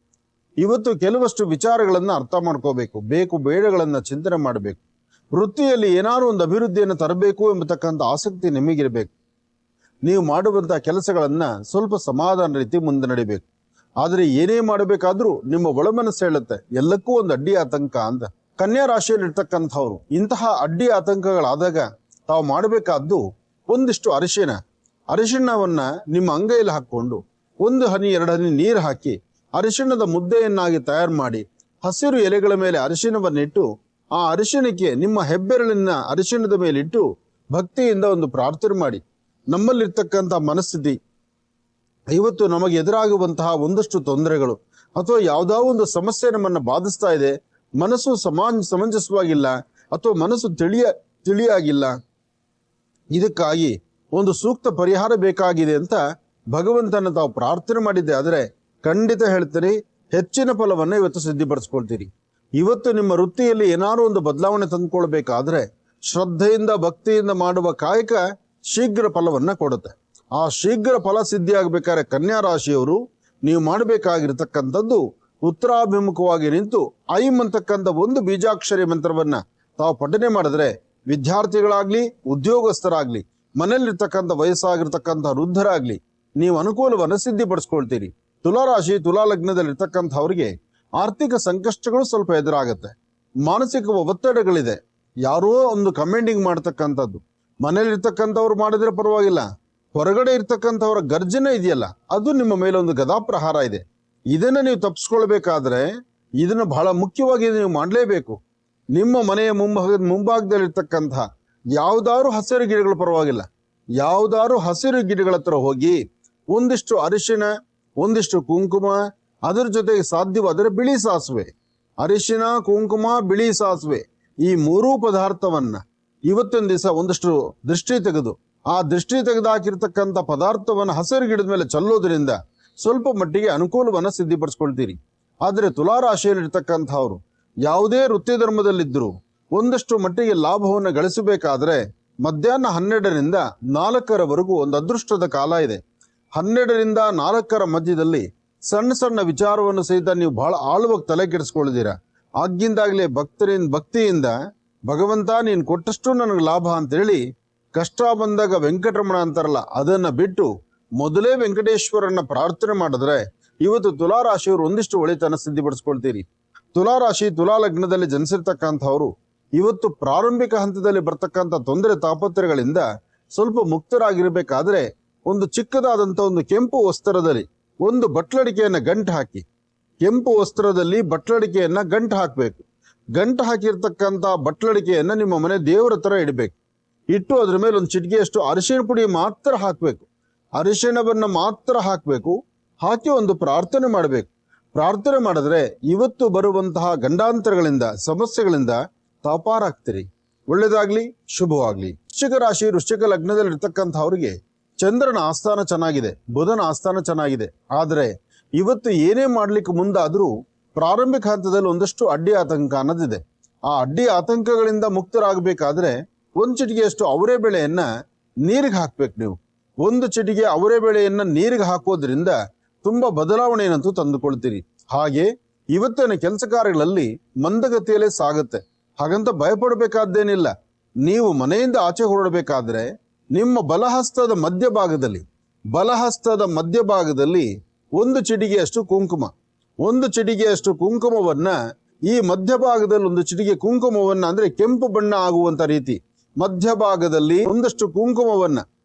ಇವತ್ತು ಕೆಲವಷ್ಟು ವಿಚಾರಗಳನ್ನ ಅರ್ಥ ಮಾಡ್ಕೋಬೇಕು, ಬೇಕು ಬೇಡಗಳನ್ನ ಚಿಂತನೆ ಮಾಡಬೇಕು. ವೃತ್ತಿಯಲ್ಲಿ ಏನಾದ್ರು ಒಂದು ಅಭಿವೃದ್ಧಿಯನ್ನು ತರಬೇಕು ಎಂಬತಕ್ಕಂಥ ಆಸಕ್ತಿ ನಿಮಗಿರಬೇಕು. ನೀವು ಮಾಡುವಂತಹ ಕೆಲಸಗಳನ್ನ ಸ್ವಲ್ಪ ಸಮಾಧಾನ ರೀತಿ ಮುಂದೆ ನಡಿಬೇಕು. ಆದ್ರೆ ಏನೇ ಮಾಡಬೇಕಾದ್ರೂ ನಿಮ್ಮ ಒಳಮನಸ್ಸು ಹೇಳುತ್ತೆ ಎಲ್ಲಕ್ಕೂ ಒಂದು ಅಡ್ಡಿ ಆತಂಕ ಅಂತ. ಕನ್ಯಾ ರಾಶಿಯಲ್ಲಿ ಇರ್ತಕ್ಕಂಥವ್ರು ಇಂತಹ ಅಡ್ಡಿ ಆತಂಕಗಳಾದಾಗ ತಾವು ಮಾಡಬೇಕಾದ್ದು ಒಂದಿಷ್ಟು ಅರಿಶಿಣವನ್ನ ನಿಮ್ಮ ಅಂಗೈಯಲ್ಲಿ ಹಾಕೊಂಡು 1 ಹನಿ 2 ಹನಿ ನೀರು ಹಾಕಿ ಅರಿಶಿಣದ ಮುದ್ದೆಯನ್ನಾಗಿ ತಯಾರು ಮಾಡಿ ಹಸಿರು ಎಲೆಗಳ ಮೇಲೆ ಅರಿಶಿಣವನ್ನಿಟ್ಟು ಆ ಅರಿಶಿಣಕ್ಕೆ ನಿಮ್ಮ ಹೆಬ್ಬೆರಳಿನ ಅರಿಶಿಣದ ಮೇಲಿಟ್ಟು ಭಕ್ತಿಯಿಂದ ಒಂದು ಪ್ರಾರ್ಥನೆ ಮಾಡಿ. ನಮ್ಮಲ್ಲಿರ್ತಕ್ಕಂಥ ಮನಸ್ಥಿತಿ ಇವತ್ತು ನಮಗೆ ಎದುರಾಗುವಂತಹ ಒಂದಷ್ಟು ತೊಂದರೆಗಳು ಅಥವಾ ಯಾವುದೋ ಒಂದು ಸಮಸ್ಯೆ ನಮ್ಮನ್ನ ಬಾಧಿಸ್ತಾ ಇದೆ, ಮನಸ್ಸು ಸಮಂಜಸವಾಗಿಲ್ಲ ಅಥವಾ ಮನಸ್ಸು ತಿಳಿಯಾಗಿಲ್ಲ, ಇದಕ್ಕಾಗಿ ಒಂದು ಸೂಕ್ತ ಪರಿಹಾರ ಬೇಕಾಗಿದೆ ಅಂತ ಭಗವಂತನ ತಾವು ಪ್ರಾರ್ಥನೆ ಮಾಡಿದ್ದೆ ಆದರೆ ಖಂಡಿತ ಹೇಳ್ತೀನಿ ಹೆಚ್ಚಿನ ಫಲವನ್ನ ಇವತ್ತು ಸಿದ್ಧಿಪಡಿಸ್ಕೊಳ್ತೀರಿ. ಇವತ್ತು ನಿಮ್ಮ ವೃತ್ತಿಯಲ್ಲಿ ಏನಾದ್ರು ಒಂದು ಬದಲಾವಣೆ ತಂದುಕೊಳ್ಬೇಕಾದ್ರೆ ಶ್ರದ್ಧೆಯಿಂದ ಭಕ್ತಿಯಿಂದ ಮಾಡುವ ಕಾಯಕ ಶೀಘ್ರ ಫಲವನ್ನ ಕೊಡುತ್ತೆ. ಆ ಶೀಘ್ರ ಫಲ ಸಿದ್ಧಿ ಆಗ್ಬೇಕಾದ್ರೆ ಕನ್ಯಾ ರಾಶಿಯವರು ನೀವು ಮಾಡಬೇಕಾಗಿರ್ತಕ್ಕಂಥದ್ದು ಉತ್ತರಾಭಿಮುಖವಾಗಿ ನಿಂತು ಐಂ ಅಂತಕ್ಕಂಥ ಒಂದು ಬೀಜಾಕ್ಷರಿ ಮಂತ್ರವನ್ನ ತಾವು ಪಠನೆ ಮಾಡಿದ್ರೆ ವಿದ್ಯಾರ್ಥಿಗಳಾಗ್ಲಿ, ಉದ್ಯೋಗಸ್ಥರಾಗ್ಲಿ, ಮನೆಯಲ್ಲಿರ್ತಕ್ಕಂಥ ವಯಸ್ಸಾಗಿರ್ತಕ್ಕಂಥ ವೃದ್ಧರಾಗ್ಲಿ ನೀವು ಅನುಕೂಲವನ್ನು ಸಿದ್ಧಿಪಡಿಸ್ಕೊಳ್ತೀರಿ. ತುಲಾರಾಶಿ ತುಲಾ ಲಗ್ನದಲ್ಲಿರ್ತಕ್ಕಂಥವ್ರಿಗೆ ಆರ್ಥಿಕ ಸಂಕಷ್ಟಗಳು ಸ್ವಲ್ಪ ಎದುರಾಗುತ್ತೆ. ಮಾನಸಿಕ ಒತ್ತಡಗಳಿದೆ. ಯಾರೋ ಒಂದು ಕಮೆಂಡಿಂಗ್ ಮಾಡ್ತಕ್ಕಂಥದ್ದು ಮನೇಲಿರ್ತಕ್ಕಂಥವ್ರು ಮಾಡಿದ್ರೆ ಪರವಾಗಿಲ್ಲ, ಹೊರಗಡೆ ಇರ್ತಕ್ಕಂಥವ್ರ ಗರ್ಜನೆ ಇದೆಯಲ್ಲ ಅದು ನಿಮ್ಮ ಮೇಲೆ ಒಂದು ಗದಾಪ್ರಹಾರ ಇದೆ. ಇದನ್ನ ನೀವು ತಪ್ಪಿಸ್ಕೊಳ್ಬೇಕಾದ್ರೆ ಇದನ್ನ ಬಹಳ ಮುಖ್ಯವಾಗಿ ನೀವು ಮಾಡಲೇಬೇಕು. ನಿಮ್ಮ ಮನೆಯ ಮುಂಭಾಗದಲ್ಲಿರ್ತಕ್ಕಂಥ ಯಾವ್ದಾದ್ರು ಹಸಿರು ಗಿಡಗಳು ಪರವಾಗಿಲ್ಲ, ಯಾವ್ದಾದ್ರು ಹಸಿರು ಗಿಡಗಳ ಹತ್ರ ಹೋಗಿ ಒಂದಿಷ್ಟು ಅರಿಶಿಣ, ಒಂದಿಷ್ಟು ಕುಂಕುಮ, ಅದರ ಜೊತೆಗೆ ಸಾಧ್ಯವಾದರೆ ಬಿಳಿ ಸಾಸಿವೆ, ಅರಿಶಿಣ, ಕುಂಕುಮ, ಬಿಳಿ ಸಾಸಿವೆ ಈ ಮೂರೂ ಪದಾರ್ಥವನ್ನ ಇವತ್ತಿನ ದಿವಸ ಒಂದಷ್ಟು ದೃಷ್ಟಿ ತೆಗೆದು ಆ ದೃಷ್ಟಿ ತೆಗೆದಾಕಿರ್ತಕ್ಕಂಥ ಪದಾರ್ಥವನ್ನ ಹಸಿರು ಗಿಡದ ಮೇಲೆ ಚೆಲ್ಲೋದ್ರಿಂದ ಸ್ವಲ್ಪ ಮಟ್ಟಿಗೆ ಅನುಕೂಲವನ್ನ ಸಿದ್ಧಿಪಡಿಸ್ಕೊಳ್ತೀರಿ. ಆದರೆ ತುಲಾರಾಶಿಯಲ್ಲಿರ್ತಕ್ಕಂಥವ್ರು ಯಾವುದೇ ವೃತ್ತಿ ಧರ್ಮದಲ್ಲಿದ್ದರೂ ಒಂದಷ್ಟು ಮಟ್ಟಿಗೆ ಲಾಭವನ್ನು ಗಳಿಸಬೇಕಾದ್ರೆ ಮಧ್ಯಾಹ್ನ 12ರಿಂದ 4ರವರೆಗೂ ಒಂದು ಅದೃಷ್ಟದ ಕಾಲ ಇದೆ. 12ರಿಂದ 4ರ ಮಧ್ಯದಲ್ಲಿ ಸಣ್ಣ ಸಣ್ಣ ವಿಚಾರವನ್ನು ಸಹಿತ ನೀವು ಬಹಳ ಆಳವಾಗಿ ತಲೆ ಕೆಡಿಸ್ಕೊಳ್ದಿರ. ಆಗಿಂದಾಗ್ಲೇ ಭಕ್ತಿಯಿಂದ ಭಗವಂತ ನೀನು ಕೊಟ್ಟಷ್ಟು ನನಗೆ ಲಾಭ ಅಂತೇಳಿ ಕಷ್ಟ ಬಂದಾಗ ವೆಂಕಟರಮಣ ಅಂತಾರಲ್ಲ ಅದನ್ನ ಬಿಟ್ಟು ಮೊದಲೇ ವೆಂಕಟೇಶ್ವರನ್ನ ಪ್ರಾರ್ಥನೆ ಮಾಡಿದ್ರೆ ಇವತ್ತು ತುಲಾರಾಶಿಯವರು ಒಂದಿಷ್ಟು ಒಳಿತನ ಸಿದ್ಧಿಪಡಿಸ್ಕೊಳ್ತೀರಿ. ತುಲಾರಾಶಿ ತುಲಾ ಲಗ್ನದಲ್ಲಿ ಜನಿಸಿರ್ತಕ್ಕಂಥವ್ರು ಇವತ್ತು ಪ್ರಾರಂಭಿಕ ಹಂತದಲ್ಲಿ ಬರ್ತಕ್ಕಂಥ ತೊಂದರೆ ತಾಪತ್ರಗಳಿಂದ ಸ್ವಲ್ಪ ಮುಕ್ತರಾಗಿರ್ಬೇಕಾದ್ರೆ ಒಂದು ಚಿಕ್ಕದಾದಂಥ ಒಂದು ಕೆಂಪು ವಸ್ತ್ರದಲ್ಲಿ ಒಂದು ಬಟ್ಲಡಿಕೆಯನ್ನ ಗಂಟು ಹಾಕಿ, ಕೆಂಪು ವಸ್ತ್ರದಲ್ಲಿ ಬಟ್ಲಡಿಕೆಯನ್ನ ಗಂಟು ಹಾಕಬೇಕು. ಗಂಟು ಹಾಕಿರ್ತಕ್ಕಂಥ ಬಟ್ಲಡಿಕೆಯನ್ನ ನಿಮ್ಮ ಮನೆ ದೇವರ ಹತ್ರ ಇಡಬೇಕು. ಇಟ್ಟು ಅದ್ರ ಮೇಲೆ ಒಂದು ಚಿಟಿಕೆಯಷ್ಟು ಅರಿಶಿಣ ಪುಡಿ ಮಾತ್ರ ಹಾಕಬೇಕು. ಅರಿಶಿಣವನ್ನ ಮಾತ್ರ ಹಾಕಬೇಕು. ಹಾಕಿ ಒಂದು ಪ್ರಾರ್ಥನೆ ಮಾಡಬೇಕು. ಪ್ರಾರ್ಥನೆ ಮಾಡಿದ್ರೆ ಇವತ್ತು ಬರುವಂತಹ ಗಂಡಾಂತರಗಳಿಂದ ಸಮಸ್ಯೆಗಳಿಂದ ತಾಪಾರಾಗ್ತೀರಿ. ಒಳ್ಳೇದಾಗ್ಲಿ, ಶುಭವಾಗ್ಲಿ. ವೃಶ್ಚಿಕ ರಾಶಿ ವೃಶ್ಚಿಕ ಲಗ್ನದಲ್ಲಿ ಇರ್ತಕ್ಕಂಥವ್ರಿಗೆ ಚಂದ್ರನ ಆಸ್ಥಾನ ಚೆನ್ನಾಗಿದೆ, ಬುಧನ ಆಸ್ಥಾನ ಚೆನ್ನಾಗಿದೆ. ಆದರೆ ಇವತ್ತು ಏನೇ ಮಾಡ್ಲಿಕ್ಕೆ ಮುಂದಾದ್ರೂ ಪ್ರಾರಂಭಿಕ ಹಂತದಲ್ಲಿ ಒಂದಷ್ಟು ಅಡ್ಡಿ ಆತಂಕ ಅನ್ನೋದಿದೆ. ಆ ಅಡ್ಡಿ ಆತಂಕಗಳಿಂದ ಮುಕ್ತರಾಗಬೇಕಾದ್ರೆ ಒಂದು ಚಿಟಿಗೆಯಷ್ಟು ಅವರೇ ಬೆಳೆಯನ್ನ ನೀರಿಗೆ ಹಾಕ್ಬೇಕು. ನೀವು ಒಂದು ಚಿಟಿಗೆ ಅವರೇ ಬೆಳೆಯನ್ನ ನೀರಿಗೆ ಹಾಕೋದ್ರಿಂದ ತುಂಬಾ ಬದಲಾವಣೆಯನ್ನಂತೂ ತಂದುಕೊಳ್ತೀರಿ. ಹಾಗೆ ಇವತ್ತಿನ ಕೆಲಸ ಕಾರ್ಯಗಳಲ್ಲಿ ಮಂದಗತಿಯಲ್ಲೇ ಸಾಗುತ್ತೆ. ಹಾಗಂತ ಭಯಪಡಬೇಕಾದ್ದೇನಿಲ್ಲ. ನೀವು ಮನೆಯಿಂದ ಆಚೆ ಹೊರಡಬೇಕಾದ್ರೆ ನಿಮ್ಮ ಬಲಹಸ್ತದ ಮಧ್ಯಭಾಗದಲ್ಲಿ ಒಂದು ಚಿಟಿಗೆಯಷ್ಟು ಕುಂಕುಮ, ಒಂದು ಚಿಟಿಗೆಯಷ್ಟು ಕುಂಕುಮವನ್ನ ಈ ಮಧ್ಯಭಾಗದಲ್ಲಿ ಒಂದು ಚಿಟಿಗೆ ಕುಂಕುಮವನ್ನ ಅಂದ್ರೆ ಕೆಂಪು ಬಣ್ಣ ಆಗುವಂತ ರೀತಿ ಮಧ್ಯಭಾಗದಲ್ಲಿ ಒಂದಷ್ಟು ಕುಂಕುಮವನ್ನ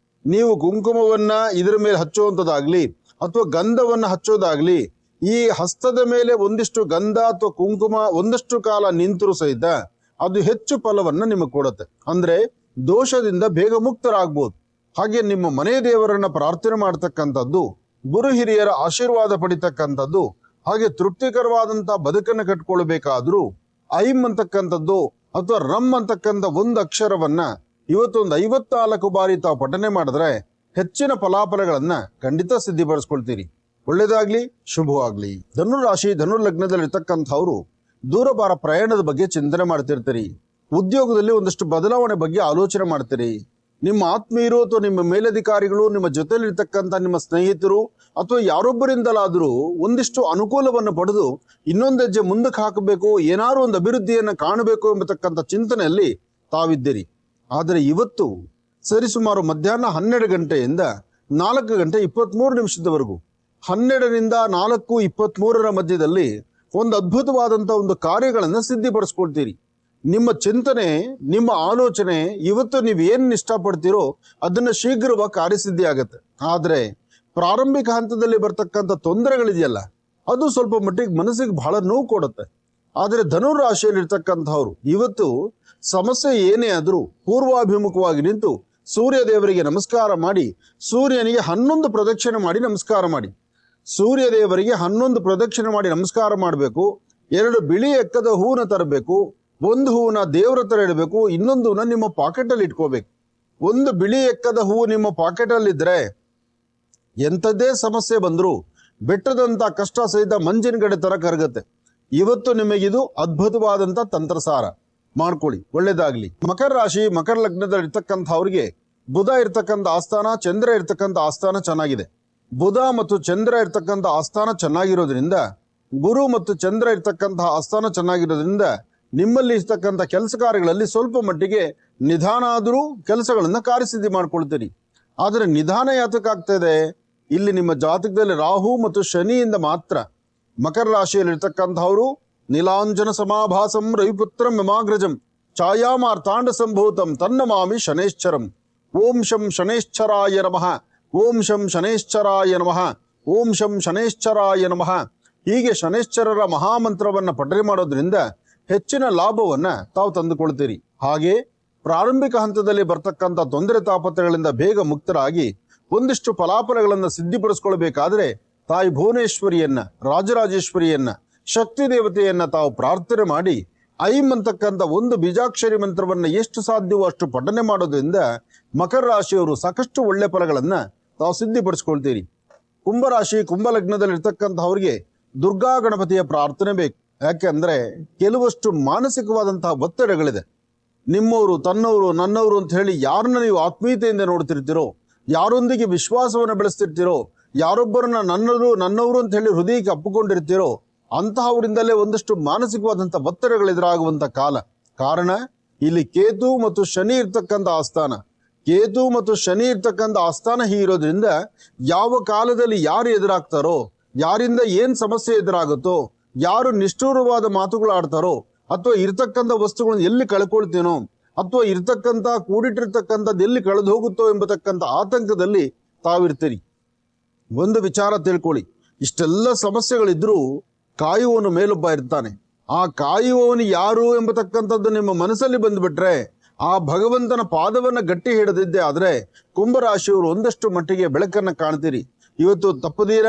ನೀವು ಕುಂಕುಮವನ್ನ ಇದರ ಮೇಲೆ ಹಚ್ಚುವಂಥದ್ದಾಗ್ಲಿ ಅಥವಾ ಗಂಧವನ್ನ ಹಚ್ಚೋದಾಗ್ಲಿ, ಈ ಹಸ್ತದ ಮೇಲೆ ಒಂದಿಷ್ಟು ಗಂಧ ಅಥವಾ ಕುಂಕುಮ ಒಂದಷ್ಟು ಕಾಲ ನಿಂತರೂ ಸಹಿತ ಅದು ಹೆಚ್ಚು ಫಲವನ್ನ ನಿಮಗೆ ಕೊಡುತ್ತೆ. ಅಂದ್ರೆ ದೋಷದಿಂದ ಬೇಗ ಮುಕ್ತರಾಗ್ಬೋದು. ಹಾಗೆ ನಿಮ್ಮ ಮನೆ ದೇವರನ್ನ ಪ್ರಾರ್ಥನೆ ಮಾಡ್ತಕ್ಕಂಥದ್ದು, ಗುರು ಹಿರಿಯರ ಆಶೀರ್ವಾದ ಪಡಿತಕ್ಕಂಥದ್ದು, ಹಾಗೆ ತೃಪ್ತಿಕರವಾದಂತಹ ಬದುಕನ್ನು ಕಟ್ಕೊಳ್ಬೇಕಾದ್ರೂ ಐಂ ಅಂತಕ್ಕಂಥದ್ದು ಅಥವಾ ರಮ್ ಅಂತಕ್ಕಂಥ ಒಂದು ಅಕ್ಷರವನ್ನ ಇವತ್ತೊಂದು 54 ಬಾರಿ ತಾವು ಪಠನೆ ಮಾಡಿದ್ರೆ ಹೆಚ್ಚಿನ ಫಲಾಫಲಗಳನ್ನ ಖಂಡಿತ ಸಿದ್ಧಿಪಡಿಸ್ಕೊಳ್ತೀರಿ. ಒಳ್ಳೇದಾಗ್ಲಿ, ಶುಭವಾಗ್ಲಿ. ಧನುರಾಶಿ ಧನುರ್ಲಗ್ನದಲ್ಲಿರ್ತಕ್ಕಂಥವ್ರು ದೂರಭಾರ ಪ್ರಯಾಣದ ಬಗ್ಗೆ ಚಿಂತನೆ ಮಾಡ್ತಿರ್ತೀರಿ. ಉದ್ಯೋಗದಲ್ಲಿ ಒಂದಷ್ಟು ಬದಲಾವಣೆ ಬಗ್ಗೆ ಆಲೋಚನೆ ಮಾಡ್ತೀರಿ. ನಿಮ್ಮ ಆತ್ಮೀಯರು ಅಥವಾ ನಿಮ್ಮ ಮೇಲಧಿಕಾರಿಗಳು, ನಿಮ್ಮ ಜೊತೆಲಿರ್ತಕ್ಕಂಥ ನಿಮ್ಮ ಸ್ನೇಹಿತರು ಅಥವಾ ಯಾರೊಬ್ಬರಿಂದಲಾದರೂ ಒಂದಿಷ್ಟು ಅನುಕೂಲವನ್ನು ಪಡೆದು ಇನ್ನೊಂದು ಹೆಜ್ಜೆ ಮುಂದಕ್ಕೆ ಹಾಕಬೇಕು, ಏನಾದ್ರು ಒಂದು ಅಭಿವೃದ್ಧಿಯನ್ನು ಕಾಣಬೇಕು ಎಂಬತಕ್ಕಂಥ ಚಿಂತನೆಯಲ್ಲಿ ತಾವಿದ್ದೀರಿ. ಆದರೆ ಇವತ್ತು ಸರಿಸುಮಾರು ಮಧ್ಯಾಹ್ನ 12 ಗಂಟೆಯಿಂದ 4 ಗಂಟೆ 23 ನಿಮಿಷದವರೆಗೂ 12ರಿಂದ 4:23 ಮಧ್ಯದಲ್ಲಿ ಒಂದು ಅದ್ಭುತವಾದಂಥ ಒಂದು ಕಾರ್ಯಗಳನ್ನು ಸಿದ್ಧಿಪಡಿಸ್ಕೊಳ್ತೀರಿ. ನಿಮ್ಮ ಚಿಂತನೆ, ನಿಮ್ಮ ಆಲೋಚನೆ ಇವತ್ತು ನೀವು ಏನ್ ಇಷ್ಟಪಡ್ತೀರೋ ಅದನ್ನ ಶೀಘ್ರವಾಗಿ ಕಾರ್ಯಸಿದ್ಧಿ ಆಗತ್ತೆ. ಆದ್ರೆ ಪ್ರಾರಂಭಿಕ ಹಂತದಲ್ಲಿ ಬರ್ತಕ್ಕಂಥ ತೊಂದರೆಗಳಿದೆಯಲ್ಲ ಅದು ಸ್ವಲ್ಪ ಮಟ್ಟಿಗೆ ಮನಸ್ಸಿಗೆ ಬಹಳ ನೋವು ಕೊಡುತ್ತೆ. ಆದ್ರೆ ಧನುರಾಶಿಯಲ್ಲಿರ್ತಕ್ಕಂಥವ್ರು ಇವತ್ತು ಸಮಸ್ಯೆ ಏನೇ ಆದ್ರೂ ಪೂರ್ವಾಭಿಮುಖವಾಗಿ ನಿಂತು ಸೂರ್ಯ ದೇವರಿಗೆ ನಮಸ್ಕಾರ ಮಾಡಿ, ಸೂರ್ಯನಿಗೆ 11 ಪ್ರದಕ್ಷಿಣೆ ಮಾಡಿ ನಮಸ್ಕಾರ ಮಾಡಿ. ಸೂರ್ಯ ದೇವರಿಗೆ 11 ಪ್ರದಕ್ಷಿಣೆ ಮಾಡಿ ನಮಸ್ಕಾರ ಮಾಡಬೇಕು. 2 ಬಿಳಿ ಎಕ್ಕದ ಹೂವನ್ನ ತರಬೇಕು. ಒಂದು ಹೂವನ್ನ ದೇವರ ಹತ್ರ ಇಡಬೇಕು, ಇನ್ನೊಂದು ಹೂವನ್ನ ನಿಮ್ಮ ಪಾಕೆಟ್ ಅಲ್ಲಿ ಇಟ್ಕೋಬೇಕು. ಒಂದು ಬಿಳಿ ಎಕ್ಕದ ಹೂವು ನಿಮ್ಮ ಪಾಕೆಟ್ ಅಲ್ಲಿ ಇದ್ರೆ ಎಂಥದ್ದೇ ಸಮಸ್ಯೆ ಬಂದ್ರು ಬೆಟ್ಟದಂತ ಕಷ್ಟ ಸಹಿತ ಮಂಜಿನ ಗಡೆ ತರ ಕರಗತ್ತೆ. ಇವತ್ತು ನಿಮಗಿದು ಅದ್ಭುತವಾದಂತ ತಂತ್ರಸಾರ ಮಾಡ್ಕೊಳ್ಳಿ, ಒಳ್ಳೇದಾಗ್ಲಿ. ಮಕರ ರಾಶಿ ಮಕರ ಲಗ್ನದಲ್ಲಿ ಇರ್ತಕ್ಕಂಥವ್ರಿಗೆ ಬುಧ ಇರ್ತಕ್ಕಂಥ ಆಸ್ಥಾನ, ಚಂದ್ರ ಇರ್ತಕ್ಕಂಥ ಆಸ್ಥಾನ ಚೆನ್ನಾಗಿದೆ. ಬುಧ ಮತ್ತು ಚಂದ್ರ ಇರ್ತಕ್ಕಂಥ ಆಸ್ಥಾನ ಚೆನ್ನಾಗಿರೋದ್ರಿಂದ, ಗುರು ಮತ್ತು ಚಂದ್ರ ಇರ್ತಕ್ಕಂತಹ ಆಸ್ಥಾನ ಚೆನ್ನಾಗಿರೋದ್ರಿಂದ ನಿಮ್ಮಲ್ಲಿ ಇರ್ತಕ್ಕಂಥ ಕೆಲಸ ಕಾರ್ಯಗಳಲ್ಲಿ ಸ್ವಲ್ಪ ಮಟ್ಟಿಗೆ ನಿಧಾನ ಆದರೂ ಕೆಲಸಗಳನ್ನ ಕಾರ್ಯಸಿದ್ಧಿ ಮಾಡ್ಕೊಳ್ತೀರಿ. ಆದರೆ ನಿಧಾನ ಯಾತಕ್ಕಾಗ್ತಾ ಇದೆ? ಇಲ್ಲಿ ನಿಮ್ಮ ಜಾತಕದಲ್ಲಿ ರಾಹು ಮತ್ತು ಶನಿಯಿಂದ ಮಾತ್ರ. ಮಕರ ರಾಶಿಯಲ್ಲಿರ್ತಕ್ಕಂಥವರು ನೀಲಾಂಜನ ಸಮಾಭಾಸಂ ರವಿಪುತ್ರಂ ಯಮಾಗ್ರಜಂ ಛಾಯಾಮಾರ್ತಾಂಡ ಸಂಭೂತಂ ತನ್ನಮಾಮಿ ಶನೇಶ್ಚರಂ. ಓಂ ಶಂ ಶನೇಶ್ಚರಾಯ ನಮಃ, ಓಂ ಶಂ ಶನೇಶ್ಚರಾಯ ನಮಃ, ಓಂ ಶಂ ಶನೇಶ್ಚರಾಯ ನಮಃ. ಹೀಗೆ ಶನೇಶ್ಚರರ ಮಹಾಮಂತ್ರವನ್ನ ಪಠನೆ ಮಾಡೋದ್ರಿಂದ ಹೆಚ್ಚಿನ ಲಾಭವನ್ನ ತಾವು ತಂದುಕೊಳ್ತೀರಿ. ಹಾಗೆ ಪ್ರಾರಂಭಿಕ ಹಂತದಲ್ಲಿ ಬರ್ತಕ್ಕಂಥ ತೊಂದರೆ ತಾಪತ್ರಗಳಿಂದ ಬೇಗ ಮುಕ್ತರಾಗಿ ಒಂದಿಷ್ಟು ಫಲಾಫಲಗಳನ್ನು ಸಿದ್ಧಿಪಡಿಸ್ಕೊಳ್ಬೇಕಾದ್ರೆ ತಾಯಿ ಭುವನೇಶ್ವರಿಯನ್ನ, ರಾಜರಾಜೇಶ್ವರಿಯನ್ನ, ಶಕ್ತಿ ದೇವತೆಯನ್ನ ತಾವು ಪ್ರಾರ್ಥನೆ ಮಾಡಿ ಐಂ ಅಂತಕ್ಕಂಥ ಒಂದು ಬೀಜಾಕ್ಷರಿ ಮಂತ್ರವನ್ನ ಎಷ್ಟು ಸಾಧ್ಯವೋ ಅಷ್ಟು ಪಠನೆ ಮಾಡೋದ್ರಿಂದ ಮಕರ ರಾಶಿಯವರು ಸಾಕಷ್ಟು ಒಳ್ಳೆ ಫಲಗಳನ್ನ ತಾವು ಸಿದ್ಧಿಪಡಿಸ್ಕೊಳ್ತೀರಿ. ಕುಂಭರಾಶಿ ಕುಂಭಲಗ್ನದಲ್ಲಿ ಇರ್ತಕ್ಕಂಥವ್ರಿಗೆ ದುರ್ಗಾ ಗಣಪತಿಯ ಪ್ರಾರ್ಥನೆ ಬೇಕು. ಯಾಕೆಂದ್ರೆ ಕೆಲವಷ್ಟು ಮಾನಸಿಕವಾದಂತಹ ಒತ್ತಡಗಳಿದೆ. ನಿಮ್ಮವರು, ತನ್ನವರು, ನನ್ನವರು ಅಂತ ಹೇಳಿ ಯಾರನ್ನ ನೀವು ಆತ್ಮೀಯತೆಯಿಂದ ನೋಡ್ತಿರ್ತೀರೋ, ಯಾರೊಂದಿಗೆ ವಿಶ್ವಾಸವನ್ನು ಬೆಳೆಸ್ತಿರ್ತೀರೋ, ಯಾರೊಬ್ಬರನ್ನ ನನ್ನವರು ಅಂತ ಹೇಳಿ ಹೃದಯಕ್ಕೆ ಅಪ್ಪಿಕೊಂಡಿರ್ತೀರೋ ಅಂತಹವರಿಂದಲೇ ಒಂದಷ್ಟು ಮಾನಸಿಕವಾದಂಥ ಒತ್ತಡಗಳು ಎದುರಾಗುವಂತ ಕಾಲ. ಕಾರಣ ಇಲ್ಲಿ ಕೇತು ಮತ್ತು ಶನಿ ಇರ್ತಕ್ಕಂಥ ಆಸ್ಥಾನ. ಕೇತು ಮತ್ತು ಶನಿ ಇರ್ತಕ್ಕಂಥ ಆಸ್ಥಾನ ಹೀಗಿರೋದ್ರಿಂದ ಯಾವ ಕಾಲದಲ್ಲಿ ಯಾರು ಎದುರಾಗ್ತಾರೋ, ಯಾರಿಂದ ಏನ್ ಸಮಸ್ಯೆ ಎದುರಾಗುತ್ತೋ, ಯಾರು ನಿಷ್ಠೂರವಾದ ಮಾತುಗಳು ಆಡ್ತಾರೋ, ಅಥವಾ ಇರ್ತಕ್ಕಂಥ ವಸ್ತುಗಳನ್ನ ಎಲ್ಲಿ ಕಳ್ಕೊಳ್ತೀನೋ, ಅಥವಾ ಇರ್ತಕ್ಕಂಥ ಕೂಡಿಟ್ಟಿರ್ತಕ್ಕಂಥದ್ದು ಎಲ್ಲಿ ಕಳೆದು ಹೋಗುತ್ತೋ ಎಂಬತಕ್ಕಂಥ ಆತಂಕದಲ್ಲಿ ತಾವಿರ್ತೀರಿ. ಒಂದು ವಿಚಾರ ತಿಳ್ಕೊಳ್ಳಿ, ಇಷ್ಟೆಲ್ಲ ಸಮಸ್ಯೆಗಳಿದ್ರೂ ಕಾಯುವವನು ಮೇಲೊಬ್ಬ ಇರ್ತಾನೆ. ಆ ಕಾಯುವವನು ಯಾರು ಎಂಬತಕ್ಕಂಥದ್ದು ನಿಮ್ಮ ಮನಸ್ಸಲ್ಲಿ ಬಂದ್ಬಿಟ್ರೆ, ಆ ಭಗವಂತನ ಪಾದವನ್ನ ಗಟ್ಟಿ ಹಿಡಿದಿದ್ದೆ ಆದ್ರೆ ಕುಂಭರಾಶಿಯವರು ಒಂದಷ್ಟು ಮಟ್ಟಿಗೆ ಬೆಳಕನ್ನ ಕಾಣ್ತೀರಿ. ಇವತ್ತು ತಪ್ಪದೀರ,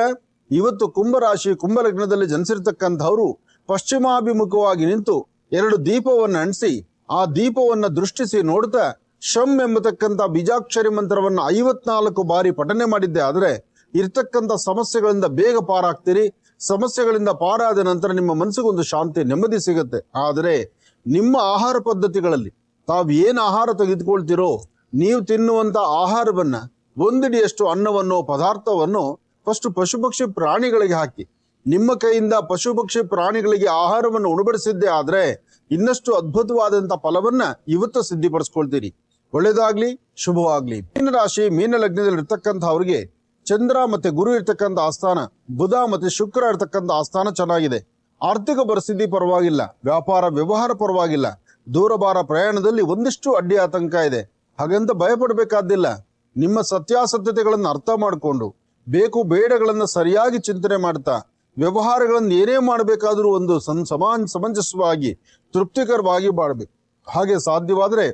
ಇವತ್ತು ಕುಂಭರಾಶಿ ಕುಂಭಲಗ್ನದಲ್ಲಿ ಜನಿಸಿರ್ತಕ್ಕಂಥವ್ರು ಪಶ್ಚಿಮಾಭಿಮುಖವಾಗಿ ನಿಂತು 2 ದೀಪವನ್ನ ಅಂಟಿಸಿ ಆ ದೀಪವನ್ನ ದೃಷ್ಟಿಸಿ ನೋಡ್ತಾ ಶಂ ಎಂಬತಕ್ಕಂಥ ಬೀಜಾಕ್ಷರಿ ಮಂತ್ರವನ್ನ 54 ಬಾರಿ ಪಠನೆ ಮಾಡಿದ್ದೆ ಆದ್ರೆ ಇರ್ತಕ್ಕಂಥ ಸಮಸ್ಯೆಗಳಿಂದ ಬೇಗ ಪಾರಾಗ್ತೀರಿ. ಸಮಸ್ಯೆಗಳಿಂದ ಪಾರಾದ ನಂತರ ನಿಮ್ಮ ಮನಸ್ಸಿಗೊಂದು ಶಾಂತಿ, ನೆಮ್ಮದಿ ಸಿಗುತ್ತೆ. ಆದರೆ ನಿಮ್ಮ ಆಹಾರ ಪದ್ಧತಿಗಳಲ್ಲಿ ತಾವು ಏನು ಆಹಾರ ತೆಗೆದುಕೊಳ್ತೀರೋ, ನೀವು ತಿನ್ನುವಂತ ಆಹಾರವನ್ನ ಒಂದಿಡಿಯಷ್ಟು ಅನ್ನವನ್ನು, ಪದಾರ್ಥವನ್ನು ಫಸ್ಟ್ ಪಶು ಪಕ್ಷಿ ಪ್ರಾಣಿಗಳಿಗೆ ಹಾಕಿ ನಿಮ್ಮ ಕೈಯಿಂದ ಪಶು ಪಕ್ಷಿ ಪ್ರಾಣಿಗಳಿಗೆ ಆಹಾರವನ್ನು ಉಣಬಡಿಸಿದ್ದೇ ಆದ್ರೆ ಇನ್ನಷ್ಟು ಅದ್ಭುತವಾದಂತ ಫಲವನ್ನ ಇವತ್ತು ಸಿದ್ಧಿಪಡಿಸ್ಕೊಳ್ತೀರಿ. ಒಳ್ಳೇದಾಗ್ಲಿ, ಶುಭವಾಗ್ಲಿ. ಮೀನ ರಾಶಿ ಮೀನ ಲಗ್ನದಲ್ಲಿ ಇರ್ತಕ್ಕಂಥವ್ರಿಗೆ ಚಂದ್ರ ಮತ್ತೆ ಗುರು ಇರ್ತಕ್ಕಂಥ ಆಸ್ಥಾನ, ಬುಧ ಮತ್ತೆ ಶುಕ್ರ ಇರ್ತಕ್ಕಂಥ ಆಸ್ಥಾನ ಚೆನ್ನಾಗಿದೆ. ಆರ್ಥಿಕ ಪರಿಸ್ಥಿತಿ ಪರವಾಗಿಲ್ಲ, ವ್ಯಾಪಾರ ವ್ಯವಹಾರ ಪರವಾಗಿಲ್ಲ. ದೂರಭಾರ ಪ್ರಯಾಣದಲ್ಲಿ ಒಂದಿಷ್ಟು ಅಡ್ಡಿ ಆತಂಕ ಇದೆ. ಹಾಗಂತ ಭಯಪಡಬೇಕಾದಿಲ್ಲ. ನಿಮ್ಮ ಸತ್ಯಾಸತ್ಯತೆಗಳನ್ನು ಅರ್ಥ ಮಾಡಿಕೊಂಡು ಬೇಕು ಬೇಡಗಳನ್ನ ಸರಿಯಾಗಿ ಚಿಂತನೆ ಮಾಡ್ತಾ ವ್ಯವಹಾರಗಳನ್ನು ಏನೇ ಮಾಡಬೇಕಾದ್ರೂ ಒಂದು ಸಮಂಜಸವಾಗಿ ತೃಪ್ತಿಕರವಾಗಿ ಮಾಡಬೇಕು. ಹಾಗೆ ಸಾಧ್ಯವಾದ್ರೆ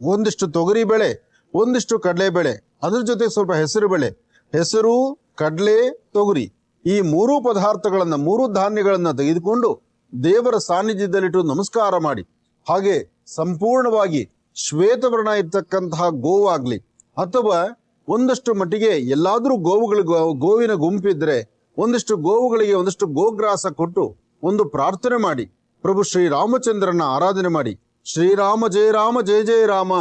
ಒಂದಿಷ್ಟು ತೊಗರಿ ಬೆಳೆ, ಒಂದಿಷ್ಟು ಕಡಲೆ ಬೆಳೆ, ಅದ್ರ ಜೊತೆ ಸ್ವಲ್ಪ ಹೆಸರು ಬೆಳೆ, ಹೆಸರು, ಕಡಲೆ, ತೊಗರಿ ಈ 3 ಪದಾರ್ಥಗಳನ್ನ, 3 ಧಾನ್ಯಗಳನ್ನ ತೆಗೆದುಕೊಂಡು ದೇವರ ಸಾನ್ನಿಧ್ಯದಲ್ಲಿಟ್ಟು ನಮಸ್ಕಾರ ಮಾಡಿ. ಹಾಗೆ ಸಂಪೂರ್ಣವಾಗಿ ಶ್ವೇತವರ್ಣ ಇರ್ತಕ್ಕಂತಹ ಗೋವಾಗ್ಲಿ ಅಥವಾ ಒಂದಷ್ಟು ಮಟ್ಟಿಗೆ ಎಲ್ಲಾದ್ರೂ ಗೋವಿನ ಗುಂಪಿದ್ರೆ ಒಂದಿಷ್ಟು ಗೋವುಗಳಿಗೆ ಒಂದಿಷ್ಟು ಗೋಗ್ರಾಸ ಕೊಟ್ಟು ಒಂದು ಪ್ರಾರ್ಥನೆ ಮಾಡಿ ಪ್ರಭು ಶ್ರೀರಾಮಚಂದ್ರನ ಆರಾಧನೆ ಮಾಡಿ. ಶ್ರೀರಾಮ ಜಯ ರಾಮ ಜಯ ಜಯ ರಾಮ,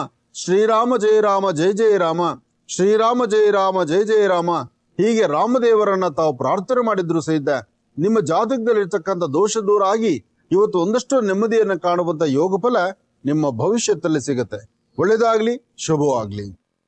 ಶ್ರೀರಾಮ ಜಯ ರಾಮ ಜಯ ಜಯ ರಾಮ, ಶ್ರೀರಾಮ ಜಯ ರಾಮ ಜಯ ಜಯ ರಾಮ ಹೀಗೆ ರಾಮದೇವರನ್ನ ತಾವು ಪ್ರಾರ್ಥನೆ ಮಾಡಿದ್ರು ಸಹಿತ ನಿಮ್ಮ ಜಾತಕದಲ್ಲಿರ್ತಕ್ಕಂಥ ದೋಷ ದೂರ ಆಗಿ ಇವತ್ತು ಒಂದಷ್ಟು ನೆಮ್ಮದಿಯನ್ನು ಕಾಣುವಂತ ಯೋಗ ಫಲ ನಿಮ್ಮ ಭವಿಷ್ಯದಲ್ಲಿ ಸಿಗುತ್ತೆ. ಒಳ್ಳೆಯದಾಗ್ಲಿ, ಶುಭವಾಗ್ಲಿ.